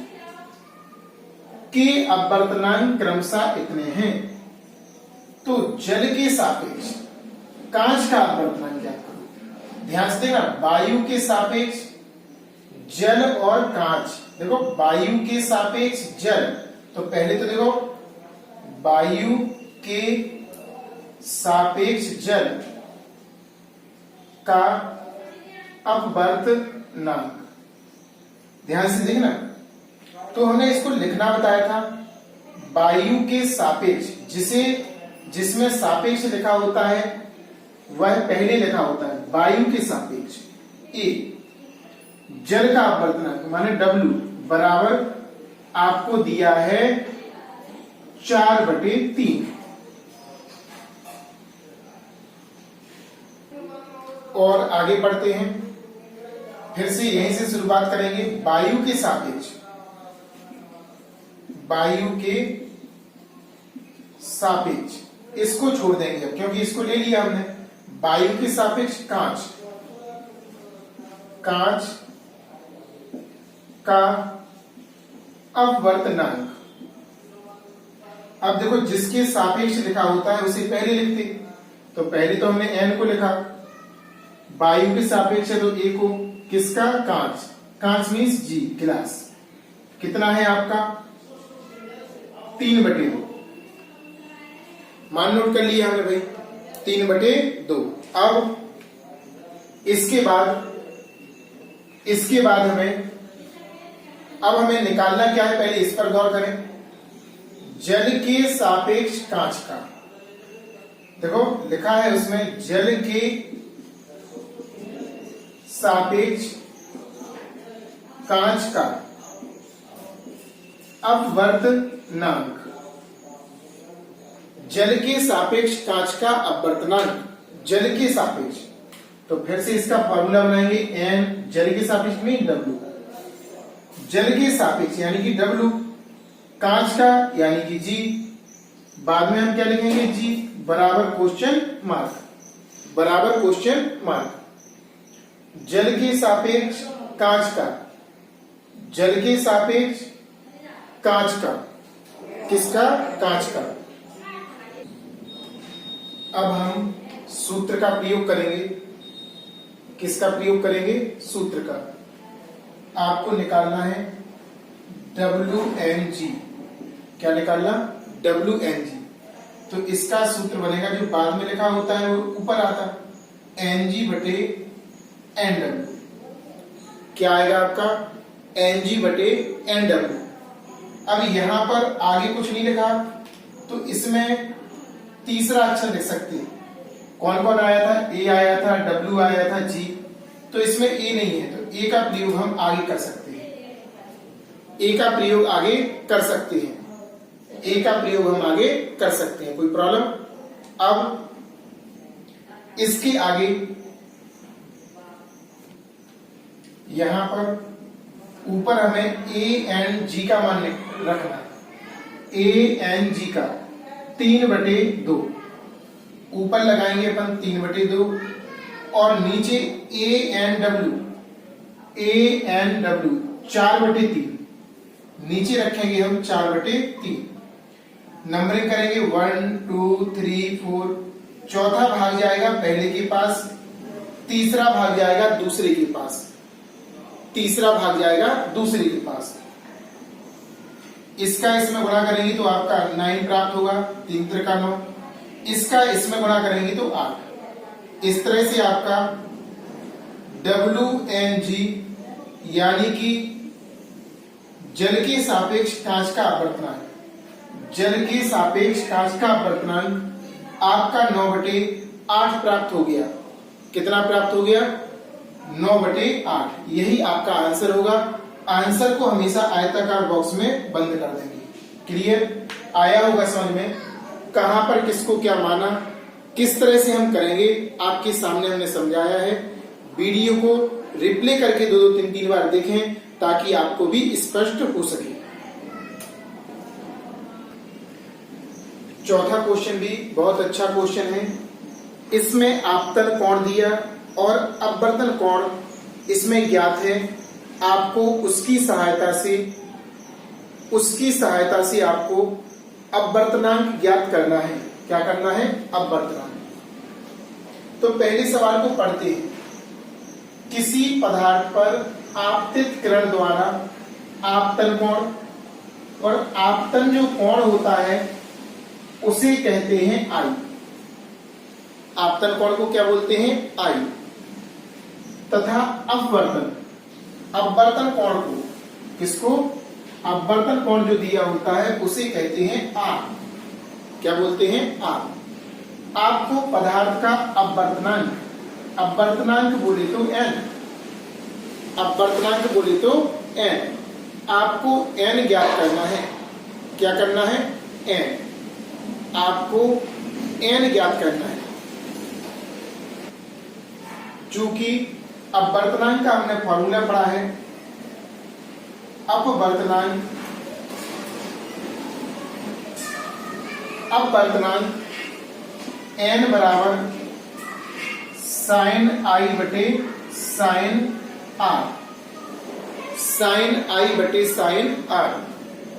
Speaker 1: के अपवर्तनांक क्रमशः इतने हैं। तो जल के सापेक्ष कांच का अपवर्तनांक ज्ञात करो। ध्यान से देखना, वायु के सापेक्ष जल और कांच। देखो वायु के सापेक्ष जल, तो पहले तो देखो वायु के सापेक्ष जल का अपवर्तनांक, ध्यान से देखना। तो हमने इसको लिखना बताया था, वायु के सापेक्ष, जिसमें सापेक्ष लिखा होता है वह पहले लिखा होता है वायु के सापेक्ष ए। जल का अपवर्तनांक माने W बराबर आपको दिया है 4/3। और आगे बढ़ते हैं, फिर से यहीं से शुरुआत करेंगे। वायु के सापेक्ष, वायु के सापेक्ष, इसको छोड़ देंगे अब क्योंकि इसको ले लिया हमने। वायु के सापेक्ष कांच, कांच का अपवर्तनांक। अब देखो, जिसके सापेक्ष लिखा होता है उसे पहले लिखते, तो पहले तो हमने n को लिखा, वायु के सापेक्ष है तो a को, किसका, कांच, कांच मीन्स G गिलास, कितना है आपका 3/2। मान नोट कर लिया हमने भाई, 3/2। अब इसके बाद हमें निकालना क्या है, पहले इस पर गौर करें। जल के सापेक्ष कांच का, देखो लिखा है उसमें जल के सापेक्ष कांच का अपवर्तनांक। जल के सापेक्ष कांच का अपवर्तनांक, जल के सापेक्ष, तो फिर से इसका फॉर्मूला बनाएंगे, एन जल के सापेक्ष में डब्ल्यू, जल के सापेक्ष यानी कि डब्ल्यू, कांच का यानी कि जी, बाद में हम क्या लिखेंगे, जी बराबर क्वेश्चन मार्क, बराबर क्वेश्चन मार्क, जल के सापेक्ष कांच का, जल के सापेक्ष कांच का, किसका, कांच का। अब हम सूत्र का प्रयोग करेंगे, किसका प्रयोग करेंगे, सूत्र का। आपको निकालना है WNG, क्या निकालना, WNG। तो इसका सूत्र बनेगा, जो बाद में लिखा होता है वो ऊपर आता, NG बटे NW, क्या आएगा आपका, NG बटे NW। अब यहां पर आगे कुछ नहीं लिखा, तो इसमें तीसरा अक्षर लिख सकते हैं। कौन कौन आया था, A आया था, W आया था, G, तो इसमें A नहीं है, तो A का प्रयोग हम आगे कर सकते हैं, A का प्रयोग आगे कर सकते हैं, A का प्रयोग हम आगे कर सकते हैं, कोई प्रॉब्लम। अब इसके आगे यहां पर ऊपर हमें ANG का मान रखना है, ANG का 3/2 ऊपर लगाएंगे अपन 3/2, और नीचे ANW 4/3 नीचे रखेंगे हम 4/3। नंबरिंग करेंगे 1 2 3 4, चौथा भाग जाएगा पहले के पास, तीसरा भाग जाएगा दूसरे के पास, तीसरा भाग जाएगा दूसरे के पास। इसका इसमें गुणा करेंगे तो आपका 9 प्राप्त होगा, 3 त्रिका 9, इसका इसमें गुणा करेंगे तो 8। इस तरह से आपका WNG यानी कि जल के सापेक्ष कांच का अपवर्तनांक, जल के सापेक्ष कांच का अपवर्तनांक आपका 9/8 प्राप्त हो गया। कितना प्राप्त हो गया, 9/8। यही आपका आंसर होगा। आंसर को हमेशा आयताकार बॉक्स में बंद कर देंगे। क्लियर, आया होगा समझ में, कहां पर किसको क्या माना, किस तरह से हम करेंगे, आपके सामने हमने समझाया है। वीडियो को रिप्ले करके 2 3 3 बार देखें ताकि आपको भी स्पष्ट हो सके। चौथा क्वेश्चन भी बहुत अच्छा क्वेश्चन है। इसमें आपतन कोण दिया और अपवर्तन कोण इसमें ज्ञात है। आपको उसकी सहायता से आपको अपवर्तनांक ज्ञात करना है। क्या करना है, अपवर्तनांक। तो पहले सवाल को पढ़ते हैं। किसी पदार्थ पर आपतित किरण द्वारा आपतन कोण, और आपतन जो कोण होता है उसे कहते हैं आई। आपतन कोण को क्या बोलते हैं, आई। तथा अपवर्तन कोण को, किसको, अपवर्तन कोण जो दिया होता है उसे कहते हैं आर। क्या बोलते हैं, आर। आपको पदार्थ का अपवर्तनांक बोले तो एन, अपवर्तनांक बोले तो एन। आपको एन ज्ञात करना है। क्या करना है, एन। आपको एन ज्ञात करना है। चूंकि अपवर्तनांक का हमने फॉर्मूला पढ़ा है, अपवर्तनांक n बराबर साइन आई बटे साइन आर, साइन आई बटे साइन आर।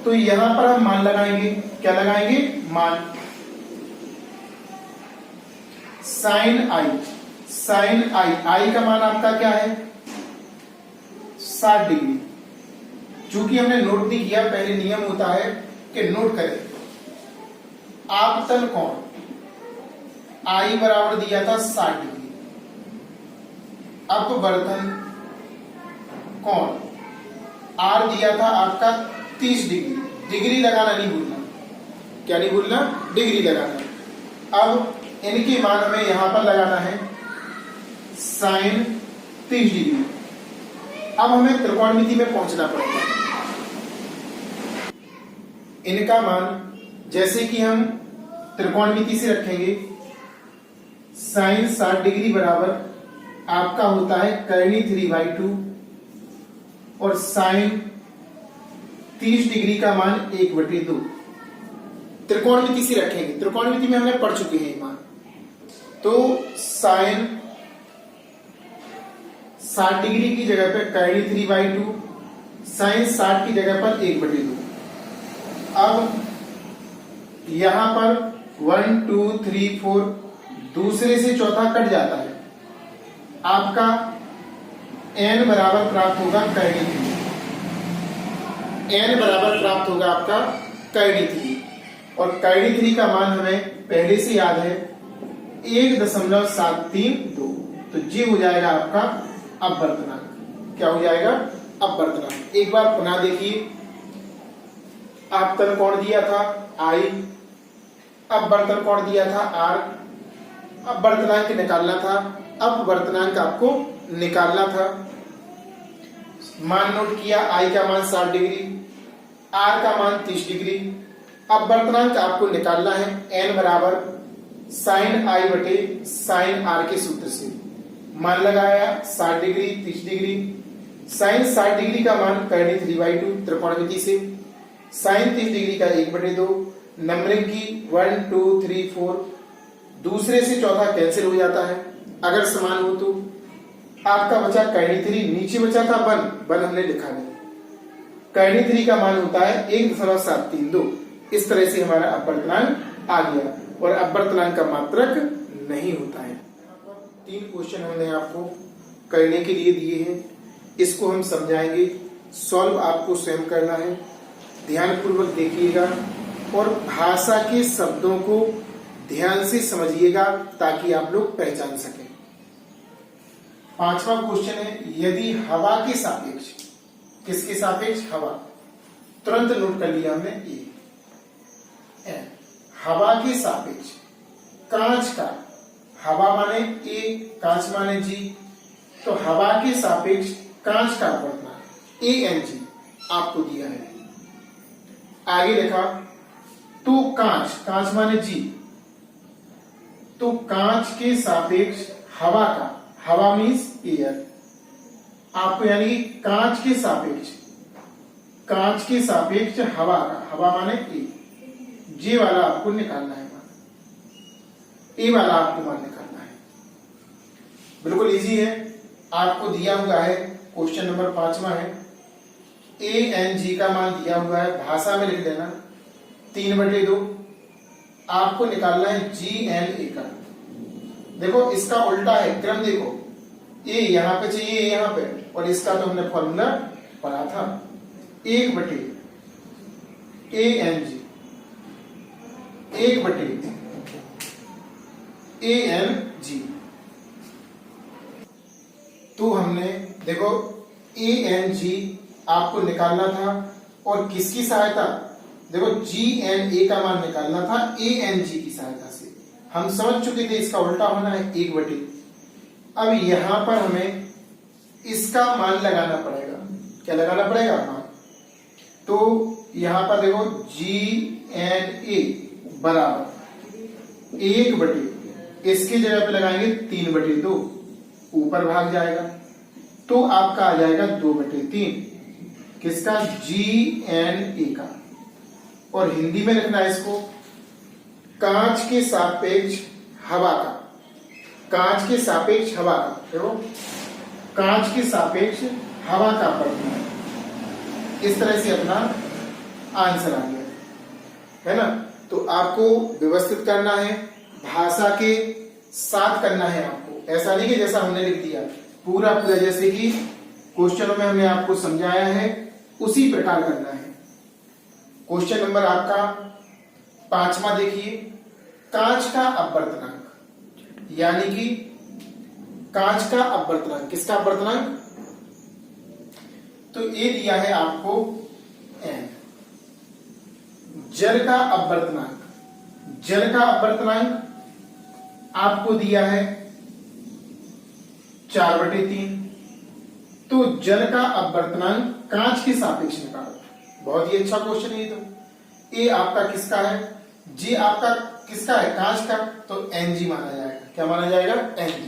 Speaker 1: तो यहां पर हम मान लगाएंगे। क्या लगाएंगे, मान। साइन आई का मान आपका क्या है, 60 डिग्री। चूंकि हमने नोट नहीं किया, पहले नियम होता है कि नोट करें। आपतन कोण आई बराबर दिया था 60 डिग्री। अपवर्तन कोण आर दिया था आपका 30 डिग्री। डिग्री लगाना नहीं भूलना। क्या नहीं भूलना, डिग्री लगाना। अब इनके मान हमें यहां पर लगाना है साइन 30 डिग्री। अब हमें त्रिकोणमिति में पहुंचना पड़ेगा। इनका मान जैसे कि हम त्रिकोणमिति से रखेंगे, साइन 60 डिग्री बराबर आपका होता है कर्णी 3/2 और साइन 30 डिग्री का मान 1/2। त्रिकोणमिति से रखेंगे, त्रिकोणमिति में हमने पढ़ चुके हैं मान। तो साइन 60 डिग्री की जगह पर कर्णी 3/2, साइन 60 की जगह पर 1/2। अब यहां पर 1 2 3 4 दूसरे से चौथा कट जाता है, आपका n बराबर प्राप्त होगा कर्णी 3, n बराबर प्राप्त होगा आपका कर्णी 3। और कर्णी 3 का मान हमें पहले से याद है 1.732। तो ये हो जाएगा आपका अपवर्तनांक। क्या हो जाएगा? अपवर्तनांक। एक बार पुनः देखिए, आपतन कोण दिया था I, अपवर्तन कोण दिया था R, अपवर्तनांक निकालना था, अपवर्तनांक आपको निकालना था। मान नोट किया, I का मान 60 डिग्री, R का मान 30 डिग्री। अपवर्तनांक आपको निकालना है n बराबर साइन I बटे साइन R के सूत्र से। मान लगाया 60 डिग्री 30 डिग्री, साइन 60 डिग्री का मान कर्णी 3/2 त्रिकोणमिति से, साइन 30 डिग्री का 1/2। नंबरिंग की 1 2 3 4 दूसरे से चौथा कैंसिल हो जाता है अगर समान हो तो। आपका बचा कर्णी 3, नीचे बचा था 1 हमने लिखा नहीं। कर्णी 3 का मान होता है 1.732। इस तरह से हमारा अपवर्तनांक आ गया, और अपवर्तनांक का मात्रक नहीं होता है। 3 क्वेश्चन हमने आपको करने के लिए दिए हैं, इसको हम समझाएंगे। सॉल्व आपको स्वयं करना है, ध्यानपूर्वक देखिएगा और भाषा के शब्दों को ध्यान से समझिएगा ताकि आप लोग पहचान सकें। 5वां क्वेश्चन है, यदि हवा के सापेक्ष, किसके सापेक्ष? हवा। तुरंत नोट कर लिया हमने ये। हवा के सापेक्ष कांच का, हवा माने A, कांच माने G, तो हवा के सापेक्ष कांच का अपवर्तनांक ANG आपको दिया है। आगे लिखा, तो कांच, कांच माने G, तो कांच के सापेक्ष हवा का, हवा मीन्स एयर, आपको यानी कि कांच के सापेक्ष, कांच के सापेक्ष हवा का, हवा माने ए, जे वाला आपको निकालना है मान, ए वाला आपको मान निकालना है। बिल्कुल इजी है, आपको दिया हुआ है क्वेश्चन नंबर 5वां है, ANG का मान दिया हुआ है, भाषा में लिख देना 3/2। आपको निकालना है GNA का। देखो इसका उल्टा है क्रम, देखो ए यहां पे चाहिए, ए यहां पे, और इसका तो हमने फॉर्मूला पढ़ा था 1/ANG, 1/ANG। तो हमने देखो ANG आपको निकालना था, और किसकी सहायता? देखो GNA का मान निकालना था ANG की सहायता से। हम समझ चुके थे इसका उल्टा होना है 1/। अब यहां पर हमें इसका मान लगाना पड़ेगा। क्या लगाना पड़ेगा? मान। तो यहां पर देखो GNA बराबर 1/, इसकी जगह पे लगाएंगे 3/2, ऊपर भाग जाएगा, तो आपका आ जाएगा 2/3। किसका? GNA का। और हिंदी में लिखना है इसको, कांच के सापेक्ष हवा का, कांच के सापेक्ष हवा का, देखो कांच के सापेक्ष हवा का अपवर्तनांक। इस तरह से अपना आंसर आ गया, है ना। तो आपको व्यवस्थित करना है, भाषा के साथ करना है आपको, ऐसा नहीं कि जैसा हमने लिख दिया, पूरा पूरा जैसे कि क्वेश्चनों में हमने आपको समझाया है उसी प्रकार करना है। क्वेश्चन नंबर आपका 5वां देखिए, कांच का अपवर्तनांक, यानी कि कांच का अपवर्तनांक, किसका अपवर्तनांक? तो ये दिया है आपको n। जल का अपवर्तनांक, जल का अपवर्तनांक आपको दिया है 4/3। तो जल का अपवर्तनांक कांच के सापेक्ष निकालो। बहुत ही अच्छा क्वेश्चन है ये। तो ए आपका किसका है? जी आपका किसका है? कांच का, तो NG माना जाएगा। क्या माना जाएगा? NG।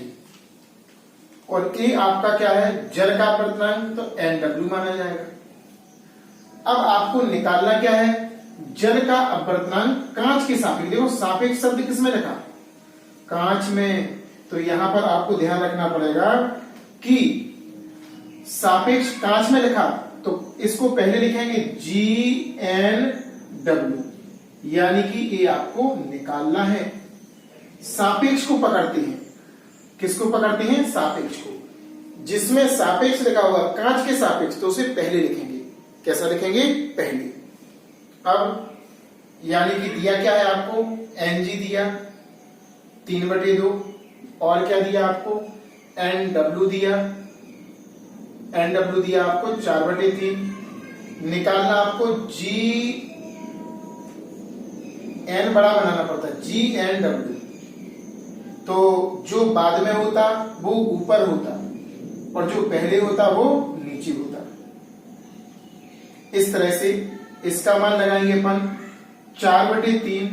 Speaker 1: और ए आपका क्या है, जल का अपवर्तनांक, तो NW माना जाएगा। अब आपको निकालना क्या है, जल का अपवर्तनांक कांच के सापेक्ष। देखो सापेक्ष शब्द किसमें लिखा, कांच में, तो यहां पर आपको ध्यान रखना पड़ेगा कि सापेक्ष कांच में लिखा तो इसको पहले लिखेंगे GNW, यानी कि ये आपको निकालना है। सापेक्ष को पकड़ते हैं, किसको पकड़ते हैं, सापेक्ष को। जिसमें सापेक्ष लिखा होगा कांच के सापेक्ष, तो उसे पहले लिखेंगे। कैसा लिखेंगे, पहले। अब यानी कि दिया क्या है आपको, Ng दिया 3/2, और क्या दिया आपको, NW दिया, NW दिया आपको 4/3। निकालना आपको GN बड़ा बनाना पड़ता है, GNW। तो जो बाद में होता वो ऊपर होता, और जो पहले होता वो नीचे होता। इस तरह से इसका मान लगाएंगे अपन 4/3,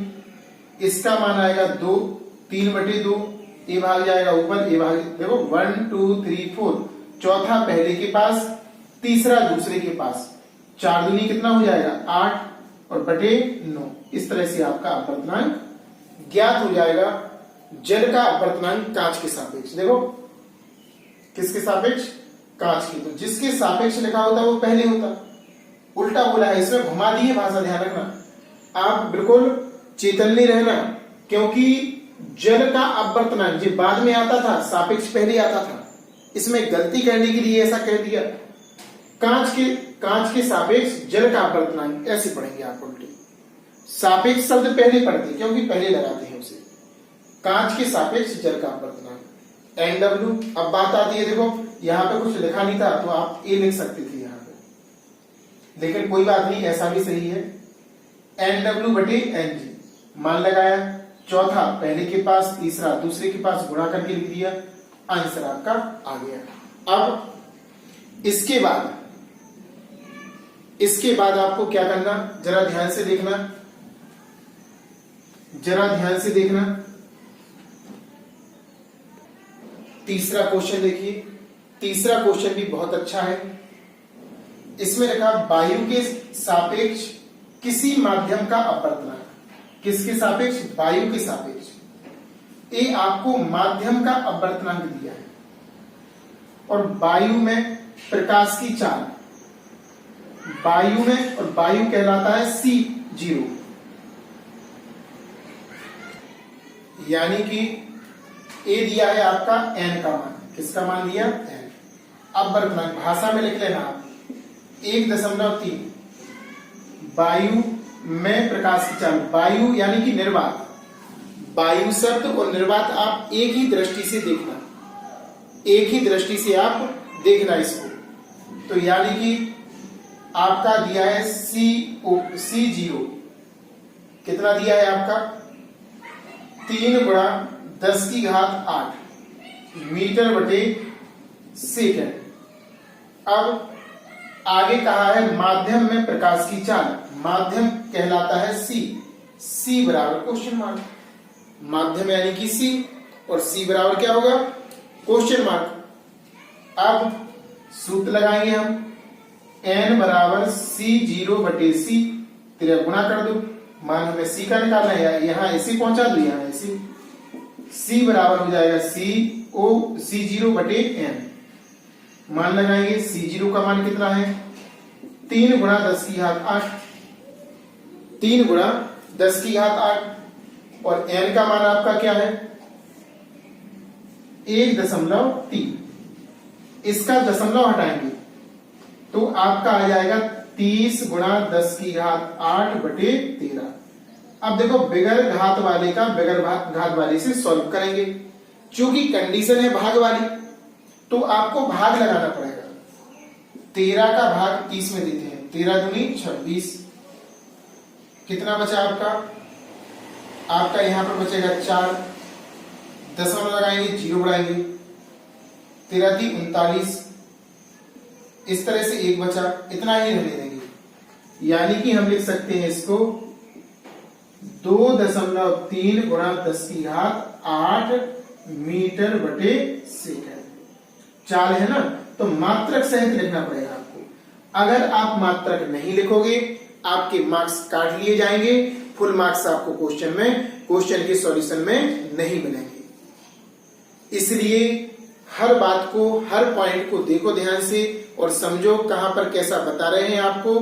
Speaker 1: इसका मान आएगा 2, 3/2, ये भाग जाएगा ऊपर, ये भाग, देखो 1 2 3 4, चौथा पहले के पास, तीसरा दूसरे के पास, 4 दूनी कितना हो जाएगा 8, और बटे 9। इस तरह से आपका अपवर्तनांक ज्ञात हो जाएगा। जल का अपवर्तनांक कांच के सापेक्ष, देखो किसके सापेक्ष, कांच की, तो जिसके सापेक्ष लिखा होता वो पहले होता। उल्टा बोला है, इसमें घुमा दी है भाषा, ध्यान रखना। आप बिल्कुल चेतन्य रहना, क्योंकि जल का अपवर्तनांक जो बाद में आता था, सापेक्ष पहले आता था। इसमें गलती करने के लिए ऐसा कह दिया। कांच के सापेक्ष जल का अपवर्तनांक, ऐसे पढ़ेंगे आप उल्टे। सापेक्ष शब्द पहले पढ़ते क्योंकि पहले लगाते हैं उसे। कांच के सापेक्ष जल का अपवर्तनांक NW। अब बात आती है, देखो यहाँ पे कुछ लिखा नहीं था तो आप ए लिख सकते थे यहाँ पे, लेकिन कोई बात नहीं, ऐसा भी सही है। NW/NG मान लगाया, चौथा पहले के पास, तीसरा दूसरे के पास, गुणा करके लिख दिया, आंसर आपका आ गया। अब इसके बाद आपको क्या करना, जरा ध्यान से देखना, तीसरा क्वेश्चन देखिए। तीसरा क्वेश्चन भी बहुत अच्छा है। इसमें लिखा वायु के सापेक्ष किसी माध्यम का अपवर्तनांक, किसके सापेक्ष, वायु के सापेक्ष। ये आपको माध्यम का अपवर्तनांक दिया है, और वायु में प्रकाश की चाल, वायु में, और वायु कहलाता है C0, यानी कि ए दिया है आपका n का मान, किसका मान दिया, n। अपवर्तनांक भाषा में लिख लेना आप 1.3। वायु में प्रकाश की चाल, वायु यानी कि निर्वात, वायु शब्द और निर्वात आप एक ही दृष्टि से देखना, एक ही दृष्टि से आप देखना इसको। तो यानी कि आपका दिया है C0, कितना दिया है आपका, 3×10⁸ मीटर/सेकंड। अब आगे कहा है माध्यम में प्रकाश की चाल, माध्यम कहलाता है C बराबर क्वेश्चन मार्क, माध्यम यानी कि C, और C बराबर क्या होगा, क्वेश्चन मार्क। अब सूत्र लगाएंगे हम, n बराबर C0/C, तेरा गुणा कर दो, मान हमें C का निकालना है, यहाँ ऐसे पहुंचा दो, यहाँ ऐसे, C बराबर हो जाएगा C0/n। मान लगाएंगे, C0 का मान कितना है, 3×10⁸, 3×10⁸, और n का मान आपका क्या है, 1.3। इसका दशमलव हटाएंगे तो आपका आ जाएगा 30×10⁸ अब देखो बगैर घात वाले का बगैर घात वाले से सॉल्व करेंगे, क्योंकि कंडीशन है भाग वाली, तो आपको भाग लगाना पड़ेगा। 13 का भाग 30 में देते हैं, 13 दूनी 26, कितना बचा आपका यहां पर बचेगा 4, दशमलव लगाएंगे, 0 बढ़ाएंगे, 13 × 39, इस तरह से 1 बचा, इतना ही रहने देंगे। यानी कि हम लिख सकते हैं इसको 2.3×10⁸ मीटर/सेकंड। चाल है ना, तो मात्रक सहित लिखना पड़ेगा आपको। अगर आप मात्रक नहीं लिखोगे आपके मार्क्स काट लिए जाएंगे, फुल मार्क्स आपको क्वेश्चन के सॉल्यूशन में नहीं मिलेंगे। इसलिए हर बात को, हर पॉइंट को देखो ध्यान से और समझो कहां पर कैसा बता रहे हैं आपको,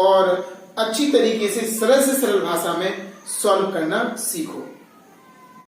Speaker 1: और अच्छी तरीके से सरल भाषा में सॉल्व करना सीखो।